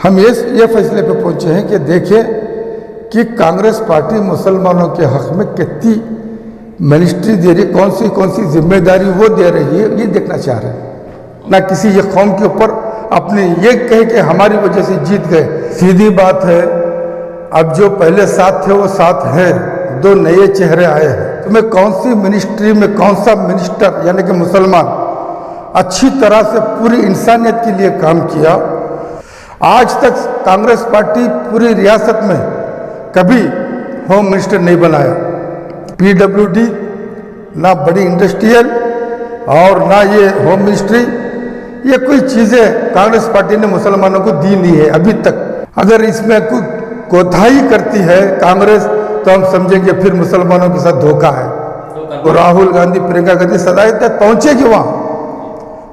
हम ये फैसले पे पहुंचे हैं कि देखें कि कांग्रेस पार्टी मुसलमानों के हक में कितनी मिनिस्ट्री दे रही, कौन सी जिम्मेदारी वो दे रही है, ये देखना चाह रहे हैं। ना किसी ये कौम के ऊपर अपने ये कहे कि हमारी वजह से जीत गए। सीधी बात है, अब जो पहले साथ थे वो साथ है, दो नए चेहरे आए हैं। तो मैं कौन सी मिनिस्ट्री में कौन सा मिनिस्टर यानी कि मुसलमान अच्छी तरह से पूरी इंसानियत के लिए काम किया। आज तक कांग्रेस पार्टी पूरी रियासत में कभी होम मिनिस्टर नहीं बनाया, पीडब्ल्यूडी ना बड़ी इंडस्ट्रियल और ना ये होम मिनिस्ट्री, ये कोई चीज़ें कांग्रेस पार्टी ने मुसलमानों को दी नहीं है अभी तक। अगर इसमें कोई कोताही करती है कांग्रेस तो हम समझेंगे फिर मुसलमानों के साथ धोखा है। तो राहुल गांधी, प्रियंका गांधी सदाई तक पहुंचेगी, वहाँ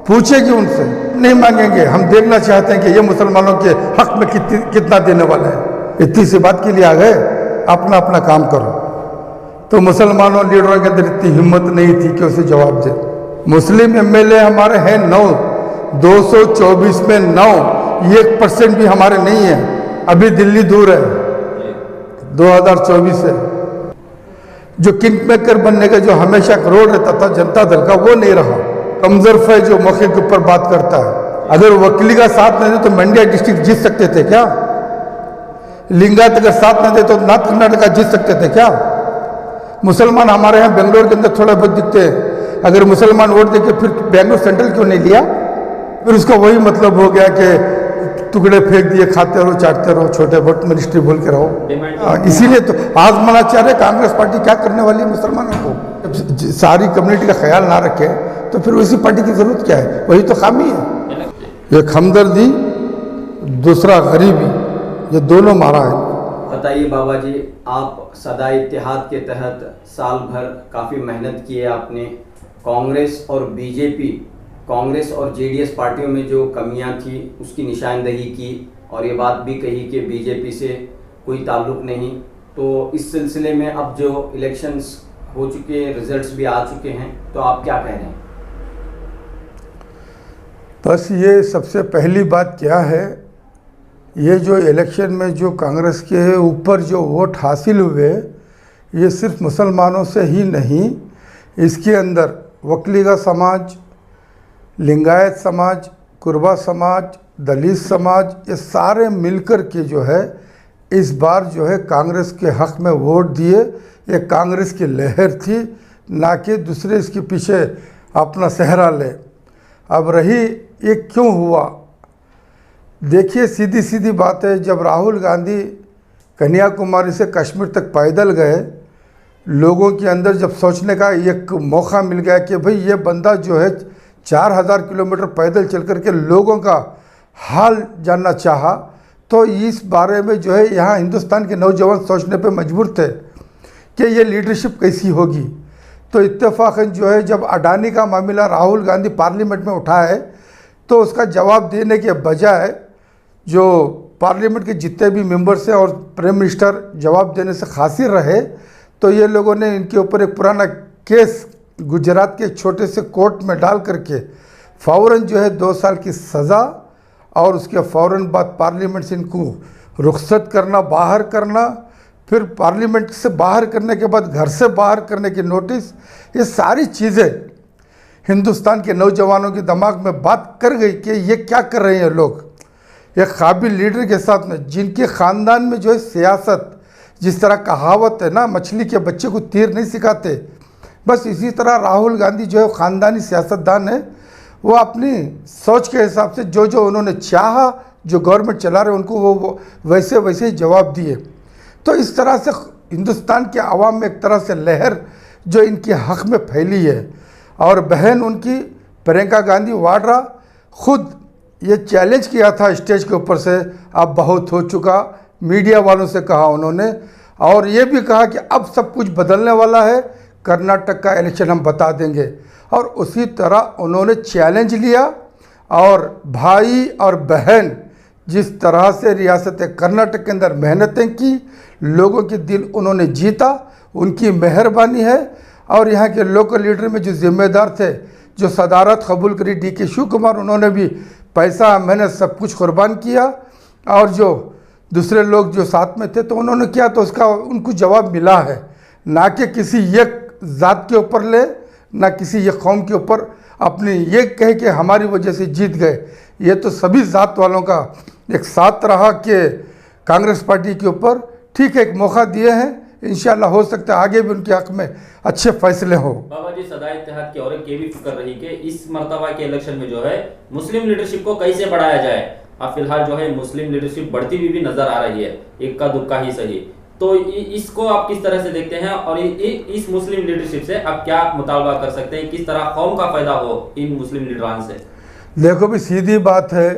पूछेगी उनसे, नहीं मांगेंगे। हम देखना चाहते हैं कि ये मुसलमानों के हक में कितना देने वाला है। इतनी सी बात के लिए आ गए, अपना अपना काम करो। तो मुसलमानों लीडरों के अंदर इतनी हिम्मत नहीं थी कि उसे जवाब दे। मुस्लिम एमएलए हमारे हैं 9, 224 में 9, 1% भी हमारे नहीं है। अभी दिल्ली दूर है, 2024 है। जो किंग मेकर बनने का जो हमेशा रोड रहता था जनता दल का, वो नहीं रहा। कमजोर है जो मौके के ऊपर बात करता है। अगर वकीली का साथ नहीं दे तो मंड्या डिस्ट्रिक्ट जीत सकते थे क्या? लिंगायत अगर साथ नहीं दे तो नॉर्थ कर्नाटका जीत सकते थे क्या? मुसलमान हमारे यहाँ बेंगलोर के अंदर थोड़ा बहुत दिखते हैं। अगर मुसलमान वोट देके फिर बेंगलोर सेंट्रल क्यों नहीं लिया? फिर उसका वही मतलब हो गया कि टुकड़े फेंक दिए, खाते रहो, चाटते रहो, छोटे वोट मिनिस्ट्री बोल के रहो। इसीलिए तो आजमाना चाह रहे कांग्रेस पार्टी क्या करने वाली है मुसलमानों को। सारी कम्युनिटी का ख्याल ना रखे तो फिर उसी पार्टी की जरूरत क्या है? वही तो खामी है। एक हमदर्दी, दूसरा गरीबी, ये दोनों मारा है। बताइए बाबा जी, आप सदा इत्तेहाद के तहत साल भर काफ़ी मेहनत की है आपने। कांग्रेस और बीजेपी, कांग्रेस और जेडीएस पार्टियों में जो कमियां थी उसकी निशानदेही की और ये बात भी कही कि बीजेपी से कोई ताल्लुक नहीं। तो इस सिलसिले में अब जो इलेक्शंस हो चुके, रिजल्ट्स भी आ चुके हैं, तो आप क्या कह रहे हैं? बस ये सबसे पहली बात क्या है, ये जो इलेक्शन में जो कांग्रेस के ऊपर जो वोट हासिल हुए, ये सिर्फ मुसलमानों से ही नहीं, इसके अंदर वकलीगा समाज, लिंगायत समाज, कुर्बा समाज, दलित समाज, ये सारे मिलकर के जो है इस बार जो है कांग्रेस के हक में वोट दिए। ये कांग्रेस की लहर थी, ना कि दूसरे इसके पीछे अपना सहरा ले। अब रही ये क्यों हुआ, देखिए सीधी सीधी बात है। जब राहुल गांधी कन्याकुमारी से कश्मीर तक पैदल गए, लोगों के अंदर जब सोचने का एक मौका मिल गया कि भाई ये बंदा जो है 4000 किलोमीटर पैदल चल कर के लोगों का हाल जानना चाहा, तो इस बारे में जो है यहाँ हिंदुस्तान के नौजवान सोचने पे मजबूर थे कि ये लीडरशिप कैसी होगी। तो इत्तेफाकन जो है जब अडानी का मामला राहुल गांधी पार्लियामेंट में उठाए तो उसका जवाब देने के बजाय जो पार्लियामेंट के जितने भी मेंबर्स हैं और प्राइम मिनिस्टर जवाब देने से खासिर रहे, तो ये लोगों ने इनके ऊपर एक पुराना केस गुजरात के छोटे से कोर्ट में डाल करके फ़ौरन जो है 2 साल की सज़ा और उसके फ़ौरन बाद पार्लियामेंट से इनको रुखसत करना, बाहर करना, फिर पार्लियामेंट से बाहर करने के बाद घर से बाहर करने की नोटिस, ये सारी चीज़ें हिंदुस्तान के नौजवानों के दिमाग में बात कर गई कि ये क्या कर रहे हैं लोग। एक काबिल लीडर के साथ में जिनके ख़ानदान में जो है सियासत, जिस तरह कहावत है ना, मछली के बच्चे को तीर नहीं सिखाते, बस इसी तरह राहुल गांधी जो है ख़ानदानी सियासतदान है। वो अपनी सोच के हिसाब से जो जो उन्होंने चाहा, जो गवर्नमेंट चला रहे उनको वो वैसे वैसे ही जवाब दिए। तो इस तरह से हिंदुस्तान के आवाम में एक तरह से लहर जो इनके हक़ में फैली है। और बहन उनकी प्रियंका गांधी वाड्रा खुद ये चैलेंज किया था स्टेज के ऊपर से, अब बहुत हो चुका, मीडिया वालों से कहा उन्होंने, और ये भी कहा कि अब सब कुछ बदलने वाला है, कर्नाटक का इलेक्शन हम बता देंगे। और उसी तरह उन्होंने चैलेंज लिया और भाई और बहन जिस तरह से रियासत कर्नाटक के अंदर मेहनतें की, लोगों के दिल उन्होंने जीता, उनकी मेहरबानी है। और यहाँ के लोकल लीडर में जो जिम्मेदार थे, जो सदारत कबूल करी, DK शिव कुमार, उन्होंने भी पैसा मेहनत सब कुछ कुर्बान किया और जो दूसरे लोग जो साथ में थे, तो उन्होंने किया तो उसका उनको जवाब मिला है। ना कि किसी एक ज़ात के ऊपर ले, ना किसी एक कौम के ऊपर अपनी ये कहे कि हमारी वजह से जीत गए। ये तो सभी ज़ात वालों का एक साथ रहा कि कांग्रेस पार्टी के ऊपर ठीक है एक मौका दिए हैं। इंशाल्लाह हो सकता है आगे भी उनके हक में अच्छे फैसले हो। बाबा जी, सदा इत्तेहाद की और एक ये भी फिक्र रही कि इस मर्तबा के इलेक्शन में जो है मुस्लिम लीडरशिप को कैसे बढ़ाया जाए। अब फिलहाल जो है मुस्लिम लीडरशिप बढ़ती हुई भी नजर आ रही है, इक्का दुक्का ही सही। तो इसको आप किस तरह से देखते हैं और इस मुस्लिम लीडरशिप से आप क्या मुतालबा कर सकते हैं, किस तरह कौम का फायदा हो इन मुस्लिम लीडरान से? देखो भी सीधी बात है,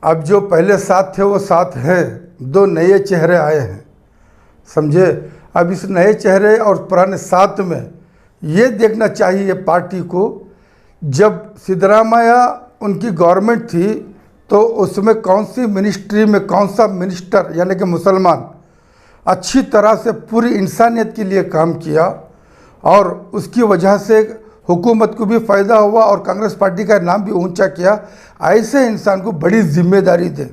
अब जो पहले साथ थे वो साथ हैं, दो नए चेहरे आए हैं, समझे। अब इस नए चेहरे और पुराने साथ में ये देखना चाहिए पार्टी को, जब सिद्धरामैया उनकी गवर्नमेंट थी तो उसमें कौन सी मिनिस्ट्री में कौन सा मिनिस्टर यानी कि मुसलमान अच्छी तरह से पूरी इंसानियत के लिए काम किया और उसकी वजह से हुकूमत को भी फ़ायदा हुआ और कांग्रेस पार्टी का नाम भी ऊंचा किया। ऐसे इंसान को बड़ी जिम्मेदारी दे।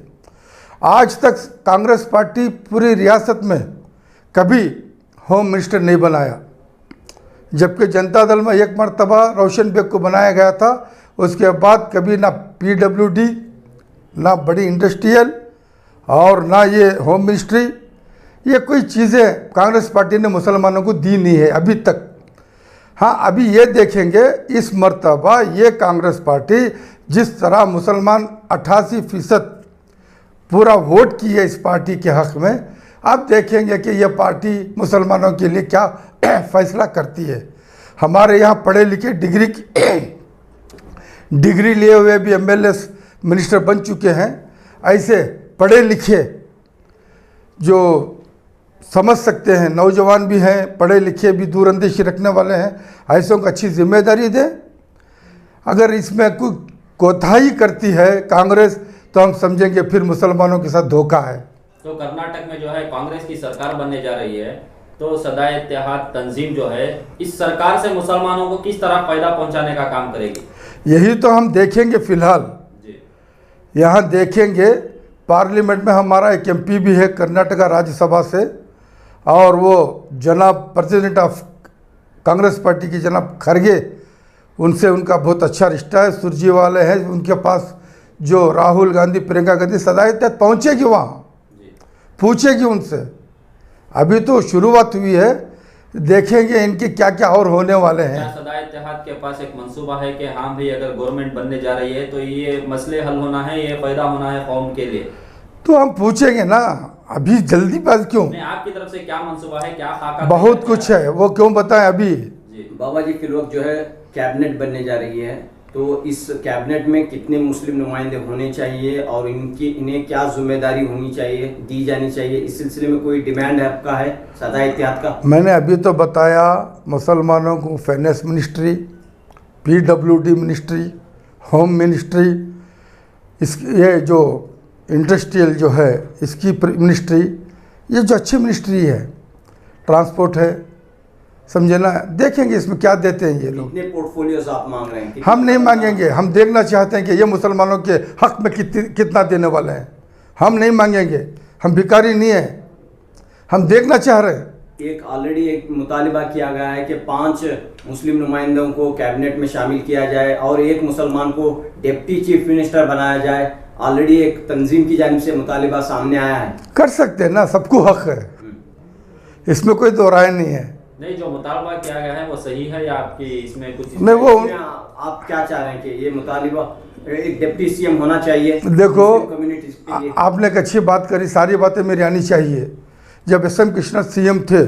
आज तक कांग्रेस पार्टी पूरी रियासत में कभी होम मिनिस्टर नहीं बनाया, जबकि जनता दल में एक मरतबा रोशन बेग को बनाया गया था। उसके बाद कभी ना PWD, ना बड़ी इंडस्ट्रियल और ना ये होम मिनिस्ट्री, ये कोई चीज़ें कांग्रेस पार्टी ने मुसलमानों को दी नहीं है अभी तक। हाँ, अभी ये देखेंगे इस मर्तबा ये कांग्रेस पार्टी जिस तरह मुसलमान 88% पूरा वोट की है इस पार्टी के हक़ में, अब देखेंगे कि यह पार्टी मुसलमानों के लिए क्या फैसला करती है। हमारे यहाँ पढ़े लिखे डिग्री लिए हुए भी MLA मिनिस्टर बन चुके हैं। ऐसे पढ़े लिखे जो समझ सकते हैं नौजवान भी हैं, पढ़े लिखे भी दूरंदेशी रखने वाले हैं, ऐसों को अच्छी जिम्मेदारी दें। अगर इसमें कोई कोताही करती है कांग्रेस तो हम समझेंगे फिर मुसलमानों के साथ धोखा है। तो कर्नाटक में जो है कांग्रेस की सरकार बनने जा रही है, तो सदा इत्तेहाद तंजीम जो है इस सरकार से मुसलमानों को किस तरह फायदा पहुंचाने का काम करेगी? यही तो हम देखेंगे। फिलहाल यहाँ देखेंगे पार्लियामेंट में हमारा एक MP भी है कर्नाटका राज्यसभा से, और वो जनाब प्रेसिडेंट ऑफ कांग्रेस पार्टी की जनाब खरगे, उनसे उनका बहुत अच्छा रिश्ता है। सुरजीवाला है उनके पास, जो राहुल गांधी प्रियंका गांधी सदा इत्तेहाद पहुँचेगी वहाँ, पूछेगी उनसे। अभी तो शुरुआत हुई है, देखेंगे इनके क्या क्या और होने वाले हैं। क्या सदा इत्तेहाद के पास एक मंसूबा है कि हाँ भाई अगर गवर्नमेंट बनने जा रही है तो ये मसले हल होना है, ये फायदा होना है कौम के लिए? तो हम पूछेंगे ना, अभी जल्दी बात क्यों? आपकी तरफ से क्या मंसूबा है, क्या खाका? बहुत कुछ है, वो क्यों बताएं अभी। बाबा जी, फिर वक्त जो है कैबिनेट बनने जा रही है, तो इस कैबिनेट में कितने मुस्लिम नुमाइंदे होने चाहिए और इन्हें क्या जिम्मेदारी होनी चाहिए, दी जानी चाहिए, इस सिलसिले में कोई डिमांड है आपका है सदा इत्तेहाद का? मैंने अभी तो बताया, मुसलमानों को finance ministry, PWD ministry, home ministry, इस ये जो इंडस्ट्रियल जो है इसकी मिनिस्ट्री, ये जो अच्छी मिनिस्ट्री है, ट्रांसपोर्ट है, समझे ना। देखेंगे इसमें क्या देते हैं ये लोग। कितने पोर्टफोलियोज आप मांग रहे हैं? हम नहीं मांगेंगे, हम देखना चाहते हैं कि ये मुसलमानों के हक में कितना देने वाले हैं। हम नहीं मांगेंगे, हम भिखारी नहीं हैं, हम देखना चाह रहे हैं। एक ऑलरेडी एक मुतालिबा किया गया है कि 5 मुस्लिम नुमाइंदों को कैबिनेट में शामिल किया जाए और एक मुसलमान को डिप्टी चीफ मिनिस्टर बनाया जाए। ऑलरेडी एक तंजीम की जानिब से मुतालिबा सामने आया है। कर सकते हैं ना, सबको हक है, इसमें कोई दो राय नहीं है। नहीं, जो मुतालबा किया गया है वो सही है या आपकी इसमें कुछ नहीं, वो आप क्या चाह रहे हैं कि ये मुतालिबा एक डिप्टी CM होना चाहिए? देखो, कम्युनिटीज के लिए आपने एक अच्छी बात करी, सारी बातें मेरी आनी चाहिए। जब SM कृष्णा CM थे,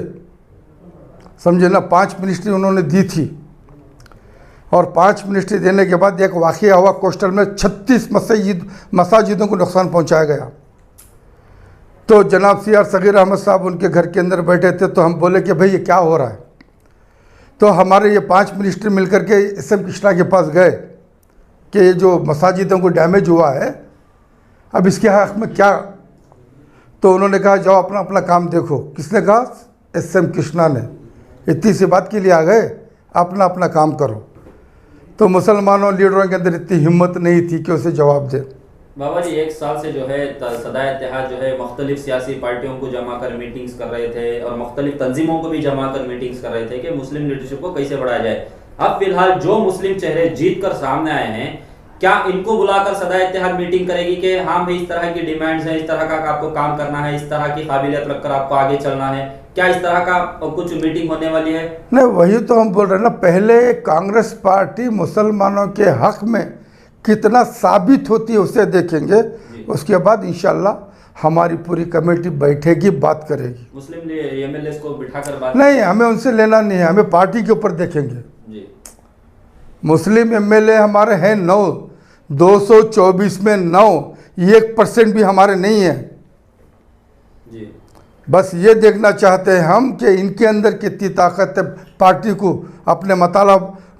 समझे ना, 5 मिनिस्ट्री उन्होंने दी थी, और 5 मिनिस्ट्री देने के बाद एक वाक़या हुआ कोस्टल में, 36 मसाजिदों को नुकसान पहुंचाया गया। तो जनाब CR सगीर अहमद साहब उनके घर के अंदर बैठे थे, तो हम बोले कि भाई ये क्या हो रहा है। तो हमारे ये 5 मिनिस्टर मिलकर के SM कृष्णा के पास गए कि ये जो मसाजिदों को डैमेज हुआ है, अब इसके हक़ में क्या। तो उन्होंने कहा जाओ अपना अपना काम देखो। किसने कहा? SM कृष्णा ने। इतनी सी बात के लिए आ गए, अपना अपना काम करो। तो मुसलमानों लीडरों के अंदर इतनी हिम्मत नहीं थी कि उसे जवाब दे। बाबा जी, एक साल से जो है सदा इत्तेहाद जो है मुख्तलिफ सियासी पार्टियों को जमा कर मीटिंग्स कर रहे थे और मुख्तलिफ तंजीमों को भी जमा कर मीटिंग्स कर रहे थे कि मुस्लिम लीडरशिप को कैसे बढ़ाया जाए। अब फिलहाल जो मुस्लिम चेहरे जीत कर सामने आए हैं, क्या इनको बुलाकर सदा इत्तेहाद मीटिंग करेगी कि हाँ भाई इस तरह की डिमांड्स हैं, इस तरह का आपको काम करना है, इस तरह की काबिलियत रखकर आपको आगे चलना है, क्या इस तरह का कुछ मीटिंग होने वाली है? नहीं, वही तो हम बोल रहे हैं ना, पहले कांग्रेस पार्टी मुसलमानों के हक में कितना साबित होती है उसे देखेंगे, उसके बाद इंशाल्लाह हमारी पूरी कमेटी बैठेगी, बात करेगी। मुस्लिम एमएलए को बिठाकर बात नहीं, हमें उनसे लेना नहीं है, हमें पार्टी के ऊपर देखेंगे जी। मुस्लिम एमएलए हमारे हैं 9, 224 में 9, 1% भी हमारे नहीं है जी। बस ये देखना चाहते हैं हम कि इनके अंदर कितनी ताकत है, पार्टी को अपने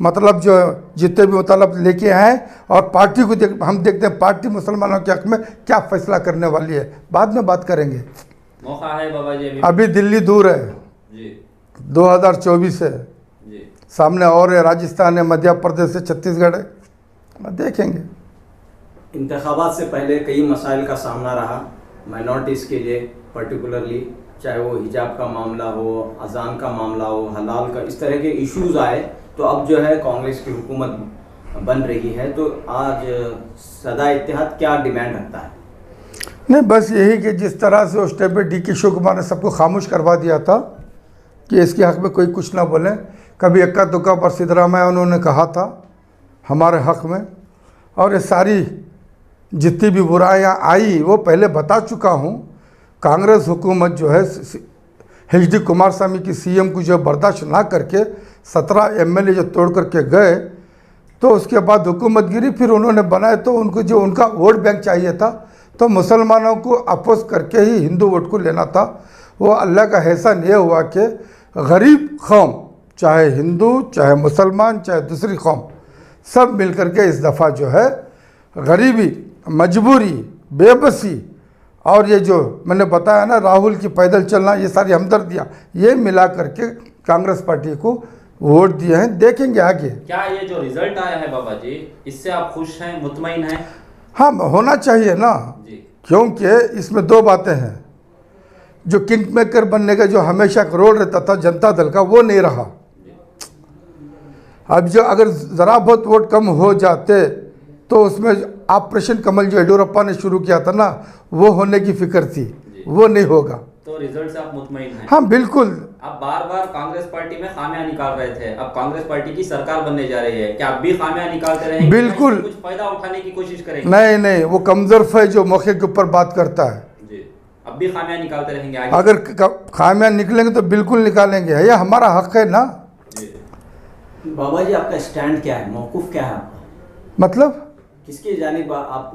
मतलब जो जितने भी मतलब लेके आए और पार्टी को हम देखते हैं पार्टी मुसलमानों के हक में क्या फैसला करने वाली है, बाद में बात करेंगे। मौका है बाबा जी, अभी दिल्ली दूर है जी, 2024 है जी। सामने, और है राजस्थान है, मध्य प्रदेश है, छत्तीसगढ़ है, देखेंगे। इंतखाबात से पहले कई मसाइल का सामना रहा माइनॉरिटीज़ के लिए, पर्टिकुलरली चाहे वो हिजाब का मामला हो, अजान का मामला हो, हलाल का, इस तरह के इश्यूज आए। तो अब जो है कांग्रेस की हुकूमत बन रही है, तो आज सदा इत्तेहाद क्या डिमांड रखता है? नहीं, बस यही कि जिस तरह से उस टाइम पे डी.के. शिव कुमार ने सबको खामोश करवा दिया था कि इसके हक में कोई कुछ ना बोले, कभी इक्का दुक्का पर सिद्धरामैया उन्होंने कहा था हमारे हक में, और ये सारी जितनी भी बुराइयाँ आई वो पहले बता चुका हूँ। कांग्रेस हुकूमत जो है एच.डी. कुमारस्वामी की सीएम को जो बर्दाश्त ना करके 17 एमएलए जो तोड़ करके गए, तो उसके बाद हुकूमत गिरी, फिर उन्होंने बनाए, तो उनको जो उनका वोट बैंक चाहिए था, तो मुसलमानों को अपोज करके ही हिंदू वोट को लेना था। वो अल्लाह का एहसान ये हुआ कि गरीब कौम, चाहे हिंदू, चाहे मुसलमान, चाहे दूसरी कौम, सब मिल करके इस दफ़ा जो है गरीबी, मजबूरी, बेबसी और ये जो मैंने बताया ना राहुल की पैदल चलना, ये सारी हमदर्दियाँ, ये मिला करके कांग्रेस पार्टी को वोट दिए हैं। देखेंगे आगे। क्या ये जो रिजल्ट आया है बाबा जी, इससे आप खुश हैं, मुतमईन हैं? हाँ, होना चाहिए ना जी। क्योंकि इसमें दो बातें हैं। जो किंग मेकर बनने का जो हमेशा रोल रहता था जनता दल का, वो नहीं रहा। अब जो अगर ज़रा बहुत वोट कम हो जाते तो उसमें ऑपरेशन कमल जो येडियुरप्पा ने शुरू किया था ना, वो होने की फिक्र थी, वो नहीं होगा। तो रिजल्ट से आप मुतमईन हैं? हाँ, बिल्कुल। आप बार बार कांग्रेस पार्टी में खामियां निकाल रहे थे, अब कांग्रेस पार्टी की सरकार बनने जा रही है, क्या आप भी खामियां निकालते रहेंगे? बिल्कुल। कुछ फायदा उठाने की कोशिश करेंगे? नहीं, वो कमजोर है जो मौके के ऊपर बात करता है जी। अब भी खामियां निकालते रहेंगे आगे? अगर खामियां निकलेंगे तो बिल्कुल निकालेंगे, ये हमारा हक है ना। जी। बाबा जी, आपका स्टैंड क्या है, मौकूफ क्या है आपका? मतलब किसकी जानिब आप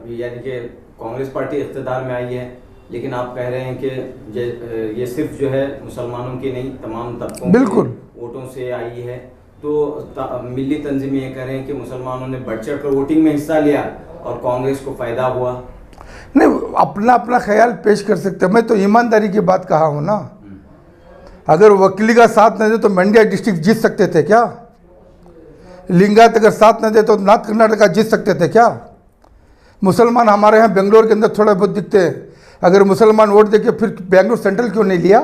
यानी कि कांग्रेस पार्टी इख्तिदार में आई है, लेकिन आप कह रहे हैं कि ये सिर्फ जो है मुसलमानों की नहीं, तमाम तबकों बिल्कुल के वोटों से आई है, तो मिली तंजीमें ये कह रहे हैं कि मुसलमानों ने बढ़ चढ़ कर वोटिंग में हिस्सा लिया और कांग्रेस को फ़ायदा हुआ। नहीं, अपना ख्याल पेश कर सकते हैं। मैं तो ईमानदारी की बात कहा हूँ ना। अगर वकीली का साथ न दे तो मंड्या डिस्ट्रिक्ट जीत सकते थे क्या? लिंगायत अगर साथ न दे तो नॉर्थ कर्नाटका जीत सकते थे क्या? मुसलमान हमारे यहाँ बेंगलोर के अंदर थोड़े बहुत दिखते हैं, अगर मुसलमान वोट देके फिर बेंगलोर सेंट्रल क्यों नहीं लिया?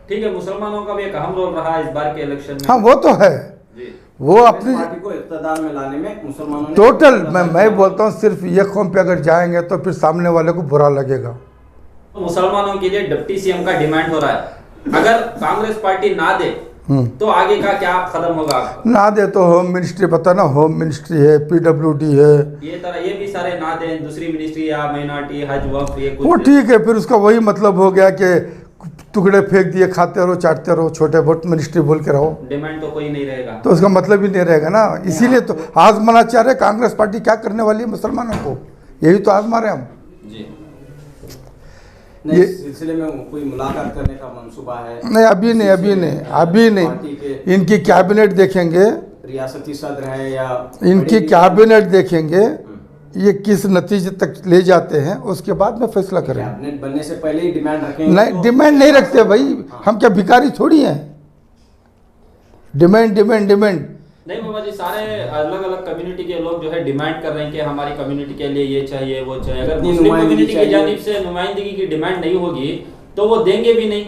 ठीक है, मुसलमानों का भी एक अहम रोल रहा इस बार के इलेक्शन में। हाँ, वो तो है जी। वो अपनी पार्टी को इख्तिदार में लाने में मुसलमानों ने टोटल मैं बोलता हूँ सिर्फ ये कौम पे अगर जाएंगे तो फिर सामने वाले को बुरा लगेगा। तो मुसलमानों के लिए डिप्टी सीएम का डिमांड हो रहा है, अगर कांग्रेस पार्टी ना दे तो आगे का क्या कदम होगा? ना दे तो होम मिनिस्ट्री, पता ना, होम मिनिस्ट्री है, पीडब्ल्यूडी है, ये भी सारे ना दें, दूसरी मिनिस्ट्री या माइनॉरिटी, हज, वक्फ, ये कुछ वो ठीक है। फिर उसका वही मतलब हो गया कि टुकड़े फेंक दिए, खाते रहो, चाटते रहो, छोटे बहुत मिनिस्ट्री बोल के रहो, डिमांड तो कोई नहीं रहेगा, तो उसका मतलब ही नहीं रहेगा ना। इसीलिए तो आजमाना चाह रहे कांग्रेस पार्टी क्या करने वाली है मुसलमानों को, यही तो आजमा रहे हम। जी। नहीं, इस सिलसिले में कोई मुलाकात करने का मंसूबा है? नहीं, अभी नहीं। इनकी कैबिनेट देखेंगे, रियासती सदर है या इनकी कैबिनेट देखेंगे, ये किस नतीजे तक ले जाते हैं, उसके बाद में फैसला करेंगे। कैबिनेट बनने से पहले ही डिमांड रखेंगे? नहीं, तो डिमांड नहीं रखते भाई, हम क्या भिखारी थोड़ी हैं। डिमांड नहीं बाबा जी, सारे अलग अलग कम्युनिटी के लोग जो है डिमांड कर रहे हैं कि हमारी कम्युनिटी के लिए ये चाहिए वो चाहिए। अगर इतनी मुस्लिम नुमाइंदगी कम्युनिटी की चाहिए। जानिब से नुमाइंदगी की डिमांड नहीं होगी तो वो देंगे भी नहीं।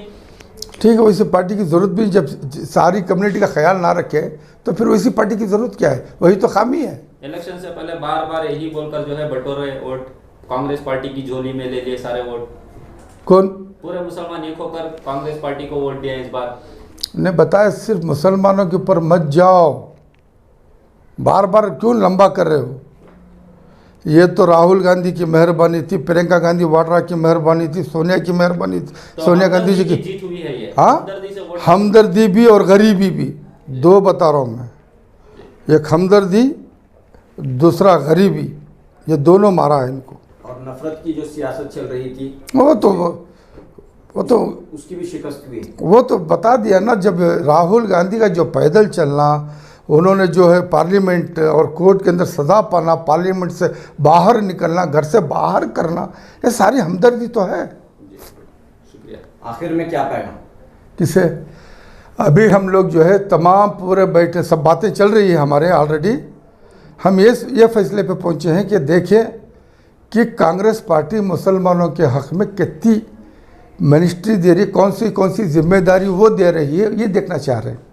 ठीक है, वैसे पार्टी की ज़रूरत भी, जब सारी कम्युनिटी का ख्याल ना रखे तो फिर वैसी पार्टी की ज़रूरत क्या है? वही तो खामी है। इलेक्शन से पहले बार बार यही बोलकर जो है बटोरे वोट, कांग्रेस पार्टी की झोली में ले लिए सारे वोट। कौन? पूरे मुसलमान एक होकर कांग्रेस पार्टी को वोट दिया इस बार। ने बताया सिर्फ मुसलमानों के ऊपर मत जाओ, बार बार क्यों लंबा कर रहे हो? ये तो राहुल गांधी की मेहरबानी थी, प्रियंका गांधी वाड्रा की मेहरबानी थी, सोनिया की मेहरबानी थी, तो सोनिया गांधी जी की जीत हुई है ये। हाँ, हमदर्दी से वोट। हमदर्दी भी और गरीबी भी, दो बता रहा हूँ मैं। एक हमदर्दी, दूसरा गरीबी, ये दोनों मारा है इनको। और नफरत की जो सियासत चल रही थी वो तो उसकी भी शिकस्त हुई। वो तो बता दिया ना, जब राहुल गांधी का जो पैदल चलना, उन्होंने जो है पार्लियामेंट और कोर्ट के अंदर सजा पाना, पार्लियामेंट से बाहर निकलना, घर से बाहर करना, ये सारी हमदर्दी तो है। शुक्रिया। आखिर में क्या पैगाम? किसे? अभी हम लोग जो है तमाम पूरे बैठे, सब बातें चल रही है हमारे ऑलरेडी। हम ये फैसले पे पहुंचे हैं कि देखें कि कांग्रेस पार्टी मुसलमानों के हक़ में कितनी मिनिस्ट्री दे रही, कौन सी जिम्मेदारी वो दे रही है, ये देखना चाह रहे हैं।